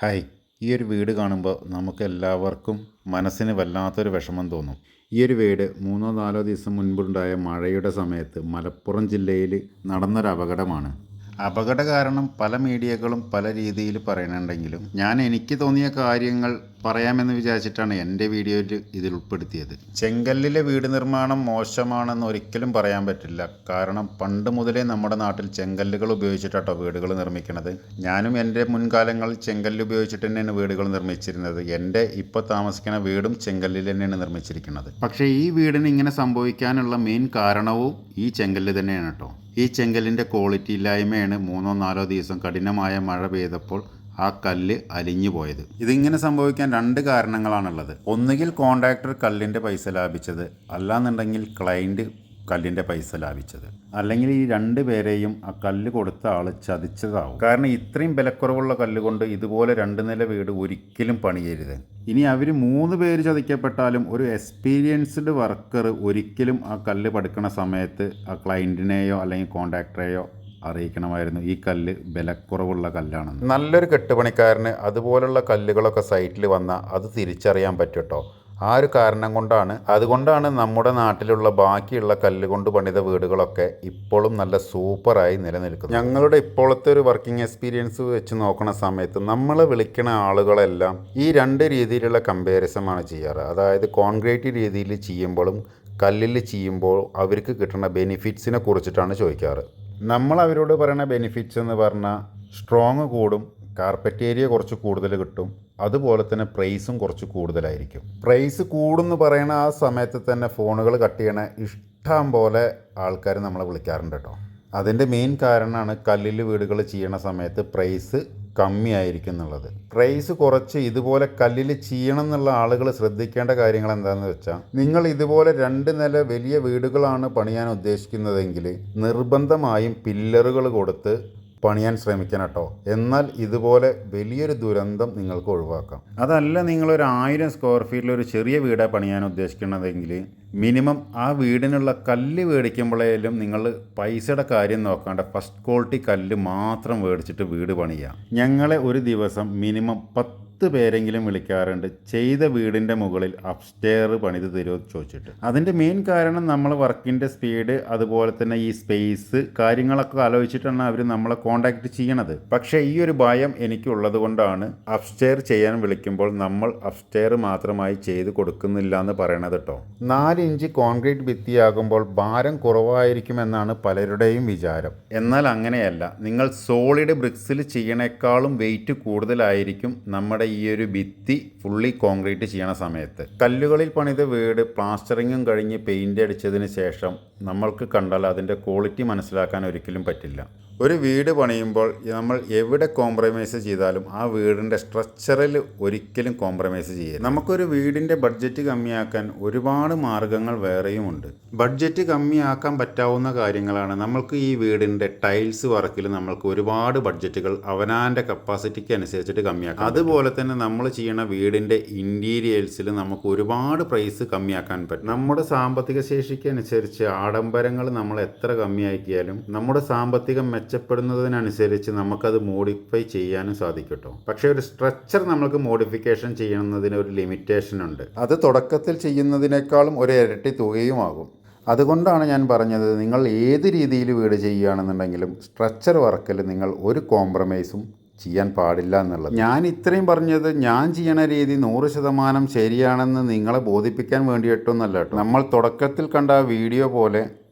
Hi. ഈ ഒരു വീട് കാണുമ്പോൾ നമുക്ക് എല്ലാവർക്കും മനസ്സിന് വല്ലാത്തൊരു വിഷമം തോന്നും. ഈ ഒരു വീട് 3-4 ദിവസം മുൻപുണ്ടായ മഴയുടെ സമയത്ത് മലപ്പുറം ജില്ലയിൽ നടന്നൊരു അപകടമാണ്. അപകട കാരണം പല മീഡിയകളും പല രീതിയിൽ പറയുന്നുണ്ടെങ്കിലും എനിക്ക് തോന്നിയ കാര്യങ്ങൾ പറയാമെന്ന് വിചാരിച്ചിട്ടാണ് എൻ്റെ വീഡിയോയിൽ ഇതിൽ ഉൾപ്പെടുത്തിയത്. ചെങ്കല്ലിലെ വീട് നിർമ്മാണം മോശമാണെന്ന് ഒരിക്കലും പറയാൻ പറ്റില്ല. കാരണം പണ്ട് മുതലേ നമ്മുടെ നാട്ടിൽ ചെങ്കല്ലുകൾ ഉപയോഗിച്ചിട്ടാട്ടോ വീടുകൾ നിർമ്മിക്കുന്നത്. ഞാനും എൻ്റെ മുൻകാലങ്ങളിൽ ചെങ്കല്ല് ഉപയോഗിച്ചിട്ട് തന്നെയാണ് വീടുകൾ നിർമ്മിച്ചിരുന്നത്. എൻ്റെ ഇപ്പോൾ താമസിക്കുന്ന വീടും ചെങ്കല്ലിൽ തന്നെയാണ് നിർമ്മിച്ചിരിക്കുന്നത്. പക്ഷേ ഈ വീടിന് ഇങ്ങനെ സംഭവിക്കാനുള്ള മെയിൻ കാരണവും ഈ ചെങ്കല്ല് തന്നെയാണ് കേട്ടോ. ഈ ചെങ്കല്ലിൻ്റെ ക്വാളിറ്റി ഇല്ലായ്മയാണ് 3-4 ദിവസം കഠിനമായ മഴ പെയ്തപ്പോൾ ആ കല്ല് അലിഞ്ഞു പോയത്. ഇതിങ്ങനെ സംഭവിക്കാൻ 2 കാരണങ്ങളാണുള്ളത്. ഒന്നുകിൽ കോൺട്രാക്ടർ കല്ലിൻ്റെ പൈസ ലാഭിച്ചത്, അല്ലാന്നുണ്ടെങ്കിൽ ക്ലയൻറ്റ് കല്ലിൻ്റെ പൈസ ലാഭിച്ചത്. അല്ലെങ്കിൽ ഈ 2 പേരെയും ആ കല്ല് കൊടുത്ത ആൾ ചതിച്ചതാവും. കാരണം ഇത്രയും വിലക്കുറവുള്ള കല്ല് കൊണ്ട് ഇതുപോലെ 2 നില വീട് ഒരിക്കലും പണിയരുത്. ഇനി അവർ 3 പേര് ചതിക്കപ്പെട്ടാലും ഒരു എക്സ്പീരിയൻസ്ഡ് വർക്കർ ഒരിക്കലും ആ കല്ല് പഠിക്കുന്ന സമയത്ത് ആ ക്ലയൻറ്റിനെയോ അല്ലെങ്കിൽ കോൺട്രാക്ടറെയോ അറിയിക്കണമായിരുന്നു ഈ കല്ല് വിലക്കുറവുള്ള കല്ലാണെന്ന്. നല്ലൊരു കെട്ടുപണിക്കാരന് അതുപോലുള്ള കല്ലുകളൊക്കെ സൈറ്റിൽ വന്നാൽ അത് തിരിച്ചറിയാൻ പറ്റുട്ടോ. ആ ഒരു കാരണം അതുകൊണ്ടാണ് നമ്മുടെ നാട്ടിലുള്ള ബാക്കിയുള്ള കല്ല് കൊണ്ട് പണിത വീടുകളൊക്കെ ഇപ്പോഴും നല്ല സൂപ്പറായി നിലനിൽക്കുന്നത്. ഞങ്ങളുടെ ഇപ്പോഴത്തെ ഒരു വർക്കിംഗ് എക്സ്പീരിയൻസ് വെച്ച് നോക്കുന്ന സമയത്ത് നമ്മളെ വിളിക്കുന്ന ആളുകളെല്ലാം ഈ 2 രീതിയിലുള്ള കമ്പാരിസമാണ് ചെയ്യാറ്. അതായത് കോൺക്രീറ്റ് രീതിയിൽ ചെയ്യുമ്പോഴും കല്ലിൽ ചെയ്യുമ്പോൾ അവർക്ക് കിട്ടുന്ന ബെനിഫിറ്റ്സിനെ കുറിച്ചിട്ടാണ് ചോദിക്കാറ്. നമ്മൾ അവരോട് പറയുന്ന ബെനിഫിറ്റ്സ് എന്ന് പറഞ്ഞാൽ സ്ട്രോങ് കൂടും, കാർപ്പറ്റ് ഏരിയ കുറച്ച് കൂടുതൽ കിട്ടും, അതുപോലെ തന്നെ പ്രൈസും കുറച്ച് കൂടുതലായിരിക്കും. പ്രൈസ് കൂടുമെന്ന് പറയുന്ന ആ സമയത്ത് തന്നെ ഫോണുകൾ കട്ട് ചെയ്യണ ഇഷ്ടം പോലെ ആൾക്കാർ നമ്മളെ വിളിക്കാറുണ്ട് കേട്ടോ. അതിൻ്റെ മെയിൻ കാരണമാണ് കല്ലിൽ വീടുകൾ ചെയ്യണ സമയത്ത് പ്രൈസ് കമ്മിയായിരിക്കും എന്നുള്ളത്. പ്രൈസ് കുറച്ച് ഇതുപോലെ കല്ലിൽ ചെയ്യണം എന്നുള്ള ആളുകൾ ശ്രദ്ധിക്കേണ്ട കാര്യങ്ങൾ എന്താണെന്ന് വെച്ചാൽ, നിങ്ങൾ ഇതുപോലെ 2 നില വലിയ വീടുകളാണ് പണിയാൻ ഉദ്ദേശിക്കുന്നതെങ്കിൽ നിർബന്ധമായും പില്ലറുകൾ കൊടുത്ത് പണിയാൻ ശ്രമിക്കണം കേട്ടോ. എന്നാൽ ഇതുപോലെ വലിയൊരു ദുരന്തം നിങ്ങൾക്ക് ഒഴിവാക്കാം. അതല്ല നിങ്ങളൊരു 1000 സ്ക്വയർ ഫീറ്റിൽ ഒരു ചെറിയ വീടാണ് പണിയാൻ ഉദ്ദേശിക്കുന്നതെങ്കിൽ മിനിമം ആ വീടിനുള്ള കല്ല് മേടിക്കുമ്പോഴേലും നിങ്ങൾ പൈസയുടെ കാര്യം നോക്കാണ്ട് ഫസ്റ്റ് ക്വാളിറ്റി കല്ല് മാത്രം മേടിച്ചിട്ട് വീട് പണിയുക. ഞങ്ങളെ ഒരു ദിവസം മിനിമം 10 പേരെങ്കിലും വിളിക്കാറുണ്ട് ചെയ്ത വീടിൻ്റെ മുകളിൽ അപ്സ്റ്റെയർ പണിത് തരുമോ ചോദിച്ചിട്ട്. അതിൻ്റെ മെയിൻ കാരണം നമ്മൾ വർക്കിൻ്റെ സ്പീഡ്, അതുപോലെ തന്നെ ഈ സ്പേസ് കാര്യങ്ങളൊക്കെ ആലോചിച്ചിട്ടാണ് അവർ നമ്മളെ കോൺടാക്റ്റ് ചെയ്യണത്. പക്ഷേ ഈ ഒരു ഭയം എനിക്കുള്ളത് കൊണ്ടാണ് അപ്സ്റ്റെയർ ചെയ്യാൻ വിളിക്കുമ്പോൾ നമ്മൾ അപ്സ്റ്റെയർ മാത്രമായി ചെയ്ത് കൊടുക്കുന്നില്ല എന്ന് പറയണത് കേട്ടോ. 4 ഇഞ്ച് കോൺക്രീറ്റ് ഭിത്തിയാകുമ്പോൾ ഭാരം കുറവായിരിക്കുമെന്നാണ് പലരുടെയും വിചാരം. എന്നാൽ അങ്ങനെയല്ല. നിങ്ങൾ സോളിഡ് ബ്രിക്സിൽ ചെയ്യണേക്കാളും വെയിറ്റ് കൂടുതലായിരിക്കും നമ്മുടെ ഈ ഒരു ഭിത്തി ഫുള്ളി കോൺക്രീറ്റ് ചെയ്യണ സമയത്ത്. കല്ലുകളിൽ പണിത വീട് പ്ലാസ്റ്ററിങ്ങും കഴിഞ്ഞ് പെയിൻ്റ് അടിച്ചതിന് ശേഷം നമ്മൾക്ക് കണ്ടാൽ അതിൻ്റെ ക്വാളിറ്റി മനസ്സിലാക്കാൻ ഒരിക്കലും പറ്റില്ല. ഒരു വീട് പണിയുമ്പോൾ നമ്മൾ എവിടെ കോംപ്രമൈസ് ചെയ്താലും ആ വീടിൻ്റെ സ്ട്രക്ചറിൽ ഒരിക്കലും കോംപ്രമൈസ് ചെയ്യരുത്. നമുക്കൊരു വീടിൻ്റെ ബഡ്ജറ്റ് കമ്മിയാക്കാൻ ഒരുപാട് മാർഗ്ഗങ്ങൾ വേറെയുമുണ്ട്. ബഡ്ജറ്റ് കമ്മിയാക്കാൻ പറ്റാവുന്ന കാര്യങ്ങളാണ് നമ്മൾക്ക് ഈ വീടിൻ്റെ ടൈൽസ് വർക്കിൽ നമ്മൾക്ക് ഒരുപാട് ബഡ്ജറ്റുകൾ അവനാൻ്റെ കപ്പാസിറ്റിക്ക് അനുസരിച്ചിട്ട് കമ്മിയാക്കാം. അതുപോലെ തന്നെ നമ്മൾ ചെയ്യണ വീടിൻ്റെ ഇൻറ്റീരിയേഴ്സിൽ നമുക്ക് ഒരുപാട് പ്രൈസ് കമ്മിയാക്കാൻ പറ്റും. നമ്മുടെ സാമ്പത്തിക ശേഷിക്ക് അനുസരിച്ച് ആഡംബരങ്ങൾ നമ്മൾ എത്ര കമ്മിയാക്കിയാലും നമ്മുടെ സാമ്പത്തികം മെച്ചപ്പെടുന്നതിനനുസരിച്ച് നമുക്കത് മോഡിഫൈ ചെയ്യാനും സാധിക്കും കേട്ടോ. പക്ഷേ ഒരു സ്ട്രക്ചർ നമുക്ക് മോഡിഫിക്കേഷൻ ചെയ്യുന്നതിന് ഒരു ലിമിറ്റേഷൻ ഉണ്ട്. അത് തുടക്കത്തിൽ ചെയ്യുന്നതിനേക്കാളും ഒരു ഇരട്ടി തുകയുമാകും. അതുകൊണ്ടാണ് ഞാൻ പറഞ്ഞത്, നിങ്ങൾ ഏത് രീതിയിൽ വീട് ചെയ്യുകയാണെന്നുണ്ടെങ്കിലും സ്ട്രക്ചർ വർക്കിൽ നിങ്ങൾ ഒരു കോംപ്രമൈസും ചെയ്യാൻ പാടില്ല എന്നുള്ളത്. ഞാൻ ഇത്രയും പറഞ്ഞത് ഞാൻ ചെയ്യണ രീതി 100% ശരിയാണെന്ന് നിങ്ങളെ ബോധിപ്പിക്കാൻ വേണ്ടിയിട്ടൊന്നല്ല കേട്ടോ. നമ്മൾ തുടക്കത്തിൽ കണ്ട വീഡിയോ പോലെ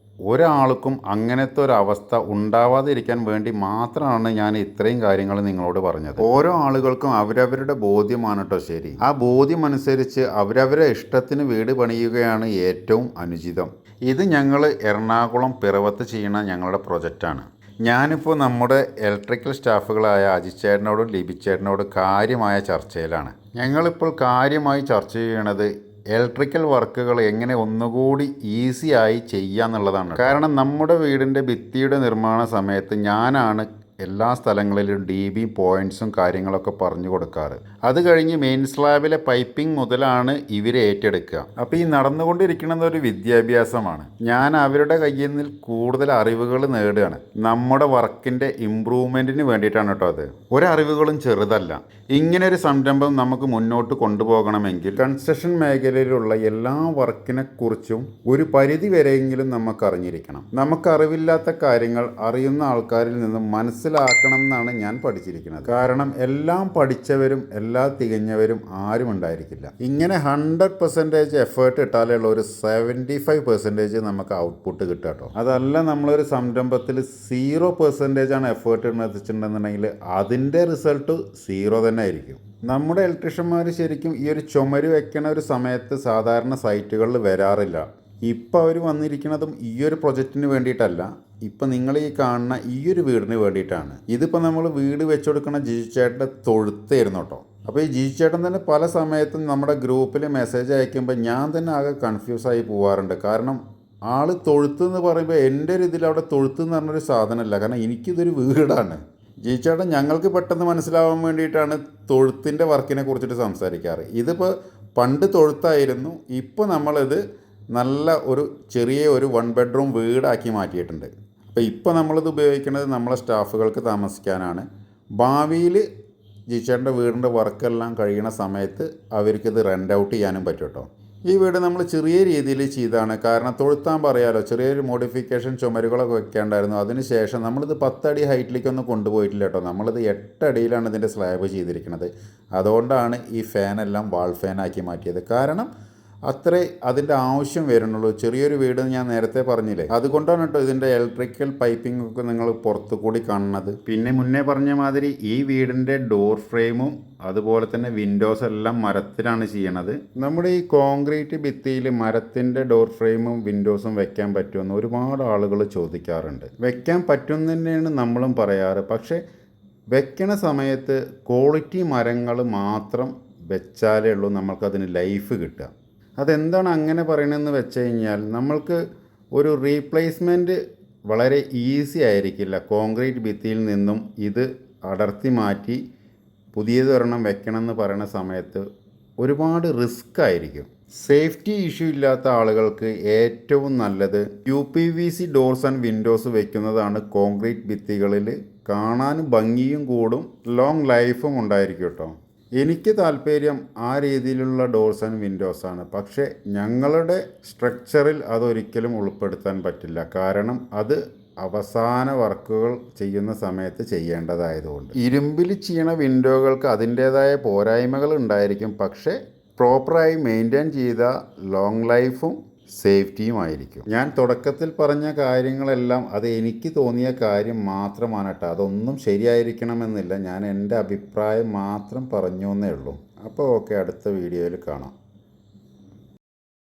ഒരാൾക്കും അങ്ങനത്തെ ഒരു അവസ്ഥ ഉണ്ടാവാതിരിക്കാൻ വേണ്ടി മാത്രമാണ് ഞാൻ ഇത്രയും കാര്യങ്ങൾ നിങ്ങളോട് പറഞ്ഞത്. ഓരോ ആളുകൾക്കും അവരവരുടെ ബോധ്യമാണ് കേട്ടോ ശരി. ആ ബോധ്യം അനുസരിച്ച് അവരവരുടെ ഇഷ്ടത്തിന് വീട് പണിയുകയാണ് ഏറ്റവും അനുചിതം. ഇത് ഞങ്ങൾ എറണാകുളം പിറവത്ത് ചെയ്യുന്ന ഞങ്ങളുടെ പ്രൊജക്റ്റാണ്. ഞാനിപ്പോൾ നമ്മുടെ ഇലക്ട്രിക്കൽ സ്റ്റാഫുകളായ അജിച്ചേട്ടനോടും ലിബിച്ചേട്ടനോടും കാര്യമായ ചർച്ചയിലാണ്. ഞങ്ങളിപ്പോൾ കാര്യമായി ചർച്ച ചെയ്യണത് ഇലക്ട്രിക്കൽ വർക്കുകൾ എങ്ങനെ ഒന്നുകൂടി ഈസിയായി ചെയ്യാന്നുള്ളതാണ്. കാരണം നമ്മുടെ വീടിൻ്റെ ഭിത്തിയുടെ നിർമ്മാണ സമയത്ത് ഞാനാണ് എല്ലാ സ്ഥലങ്ങളിലും DB പോയിൻറ്സും കാര്യങ്ങളൊക്കെ പറഞ്ഞു കൊടുക്കാറ്. അത് കഴിഞ്ഞ് മെയിൻ സ്ലാബിലെ പൈപ്പിംഗ് മുതലാണ് ഇവർ ഏറ്റെടുക്കുക. അപ്പോൾ ഈ നടന്നുകൊണ്ടിരിക്കുന്നത് ഒരു വിദ്യാഭ്യാസമാണ്. ഞാൻ അവരുടെ കയ്യിൽ നിന്ന് കൂടുതൽ അറിവുകൾ നേടുകയാണ്. നമ്മുടെ വർക്കിൻ്റെ ഇമ്പ്രൂവ്മെൻറ്റിന് വേണ്ടിയിട്ടാണ് കേട്ടോ അത്. ഒരറിവുകളും ചെറുതല്ല. ഇങ്ങനെ ഒരു സംരംഭം നമുക്ക് മുന്നോട്ട് കൊണ്ടുപോകണമെങ്കിൽ കൺസ്ട്രക്ഷൻ മേഖലയിലുള്ള എല്ലാ വർക്കിനെ കുറിച്ചും ഒരു പരിധി വരെയെങ്കിലും നമുക്ക് അറിഞ്ഞിരിക്കണം. നമുക്കറിവില്ലാത്ത കാര്യങ്ങൾ അറിയുന്ന ആൾക്കാരിൽ നിന്നും മനസ്സിലാക്കണം എന്നാണ് ഞാൻ പഠിച്ചിരിക്കുന്നത്. കാരണം എല്ലാം പഠിച്ചവരും എല്ലാം തികഞ്ഞവരും ആരും ഉണ്ടായിരിക്കില്ല. ഇങ്ങനെ 100% എഫേർട്ട് ഇട്ടാലുള്ള ഒരു 75% നമുക്ക് ഔട്ട്പുട്ട് കിട്ടുക കേട്ടോ. അതല്ല നമ്മളൊരു സംരംഭത്തിൽ 0% എഫേർട്ട് ഇടുന്നതെന്നുണ്ടെങ്കിൽ അതിൻ്റെ റിസൾട്ട് 0 തന്നെ ആയിരിക്കും. നമ്മുടെ ഇലക്ട്രീഷ്യന്മാർ ശരിക്കും ഈ ഒരു ചുമര് വെക്കണ ഒരു സമയത്ത് സാധാരണ സൈറ്റുകളിൽ വരാറില്ല. ഇപ്പോൾ അവർ വന്നിരിക്കുന്നതും ഈ ഒരു പ്രൊജക്റ്റിന് വേണ്ടിയിട്ടല്ല, ഇപ്പം നിങ്ങൾ ഈ കാണുന്ന ഈ ഒരു വീടിന് വേണ്ടിയിട്ടാണ്. ഇതിപ്പോൾ നമ്മൾ വീട് വെച്ച് കൊടുക്കുന്ന ജിജുചേട്ടൻ്റെ തൊഴുത്തായിരുന്നു കേട്ടോ. അപ്പോൾ ഈ ജിജുചേട്ടൻ തന്നെ പല സമയത്തും നമ്മുടെ ഗ്രൂപ്പിൽ മെസ്സേജ് അയക്കുമ്പോൾ ഞാൻ തന്നെ ആകെ കൺഫ്യൂസായി പോകാറുണ്ട്. കാരണം ആൾ തൊഴുത്ത് എന്ന് പറയുമ്പോൾ എൻ്റെ ഒരു ഇതിൽ അവിടെ തൊഴുത്ത് എന്ന് പറഞ്ഞൊരു സാധനമല്ല. കാരണം എനിക്കിതൊരു വീടാണ്. ജിജുചേട്ടൻ ഞങ്ങൾക്ക് പെട്ടെന്ന് മനസ്സിലാവാൻ വേണ്ടിയിട്ടാണ് തൊഴുത്തിൻ്റെ വർക്കിനെ കുറിച്ചിട്ട് സംസാരിക്കാറ്. ഇതിപ്പോൾ പണ്ട് തൊഴുത്തായിരുന്നു, ഇപ്പോൾ നമ്മളിത് നല്ല ഒരു ചെറിയ ഒരു 1 ബെഡ്റൂം വീടാക്കി മാറ്റിയിട്ടുണ്ട്. അപ്പോൾ ഇപ്പോൾ നമ്മളിത് ഉപയോഗിക്കുന്നത് നമ്മളെ സ്റ്റാഫുകൾക്ക് താമസിക്കാനാണ്. ഭാവിയിൽ ജിജുചേട്ടൻ്റെ വീടിൻ്റെ വർക്കെല്ലാം കഴിയുന്ന സമയത്ത് അവർക്കിത് റെൻ്റ് ഔട്ട് ചെയ്യാനും പറ്റും കേട്ടോ. ഈ വീട് നമ്മൾ ചെറിയ രീതിയിൽ ചെയ്താണ്. കാരണം തൊഴുത്താൻ പറയാലോ, ചെറിയൊരു മോഡിഫിക്കേഷൻ ചുമരുകളൊക്കെ വെക്കേണ്ടായിരുന്നു. അതിന് ശേഷം നമ്മളിത് 10 അടി ഹൈറ്റിലേക്കൊന്നും കൊണ്ടുപോയിട്ടില്ല കേട്ടോ. നമ്മളിത് 8 അടിയിലാണ് ഇതിൻ്റെ സ്ലാബ് ചെയ്തിരിക്കുന്നത്. അതുകൊണ്ടാണ് ഈ ഫാനെല്ലാം വാൾ ഫാനാക്കി മാറ്റിയത്. കാരണം അത്രേ അതിൻ്റെ ആവശ്യം വരുന്നുള്ളൂ. ചെറിയൊരു വീട് ഞാൻ നേരത്തെ പറഞ്ഞില്ലേ, അതുകൊണ്ടാണ് കേട്ടോ ഇതിൻ്റെ ഇലക്ട്രിക്കൽ പൈപ്പിംഗ് ഒക്കെ നിങ്ങൾ പുറത്തു കൂടി കാണുന്നത്. പിന്നെ മുന്നേ പറഞ്ഞ മാതിരി ഈ വീടിൻ്റെ ഡോർ ഫ്രെയിമും അതുപോലെ തന്നെ വിൻഡോസ് എല്ലാം മരത്തിലാണ് ചെയ്യണത്. നമ്മുടെ ഈ കോൺക്രീറ്റ് ഭിത്തിയിൽ മരത്തിൻ്റെ ഡോർ ഫ്രെയിമും വിൻഡോസും വെക്കാൻ പറ്റുമെന്ന് ഒരുപാട് ആളുകൾ ചോദിക്കാറുണ്ട്. വെക്കാൻ പറ്റും തന്നെയാണ് നമ്മളും പറയാറ്. പക്ഷേ വെക്കണ സമയത്ത് ക്വാളിറ്റി മരങ്ങൾ മാത്രം വെച്ചാലേ ഉള്ളൂ നമ്മൾക്കതിന് ലൈഫ് കിട്ടുക. അതെന്താണ് അങ്ങനെ പറയണമെന്ന് വെച്ച് കഴിഞ്ഞാൽ, നമ്മൾക്ക് ഒരു റീപ്ലേസ്മെൻറ്റ് വളരെ ഈസി ആയിരിക്കില്ല. കോൺക്രീറ്റ് ഭിത്തിയിൽ നിന്നും ഇത് അടർത്തി മാറ്റി പുതിയതൊരെണ്ണം വെക്കണമെന്ന് പറയുന്ന സമയത്ത് ഒരുപാട് റിസ്ക് ആയിരിക്കും. സേഫ്റ്റി ഇഷ്യൂ ഇല്ലാത്ത ആളുകൾക്ക് ഏറ്റവും നല്ലത് UPVC ഡോർസ് ആൻഡ് വിൻഡോസ് വെക്കുന്നതാണ്. കോൺക്രീറ്റ് ഭിത്തികളിൽ കാണാൻ ഭംഗിയും കൂടും, ലോങ് ലൈഫും ഉണ്ടായിരിക്കും കേട്ടോ. എനിക്ക് താല്പര്യം ആ രീതിയിലുള്ള ഡോർസ് ആൻഡ് വിൻഡോസാണ്. പക്ഷേ ഞങ്ങളുടെ സ്ട്രക്ചറിൽ അതൊരിക്കലും ഉൾപ്പെടുത്താൻ പറ്റില്ല. കാരണം അത് അവസാന വർക്കുകൾ ചെയ്യുന്ന സമയത്ത് ചെയ്യേണ്ടതായതുകൊണ്ട്. ഇരുമ്പിൽ ചെയ്യണ വിൻഡോകൾക്ക് അതിൻ്റേതായ പോരായ്മകൾ ഉണ്ടായിരിക്കും. പക്ഷേ പ്രോപ്പറായി മെയിൻറ്റെയിൻ ചെയ്ത ലോങ് ലൈഫും സേഫ്റ്റിയുമായിരിക്കും. ഞാൻ തുടക്കത്തിൽ പറഞ്ഞ കാര്യങ്ങളെല്ലാം അത് എനിക്ക് തോന്നിയ കാര്യം മാത്രമാണ് കേട്ടോ. അതൊന്നും ശരിയായിരിക്കണമെന്നില്ല. ഞാൻ എൻ്റെ അഭിപ്രായം മാത്രം പറഞ്ഞു എന്നേ ഉള്ളൂ. അപ്പോൾ ഓക്കെ, അടുത്ത വീഡിയോയിൽ കാണാം.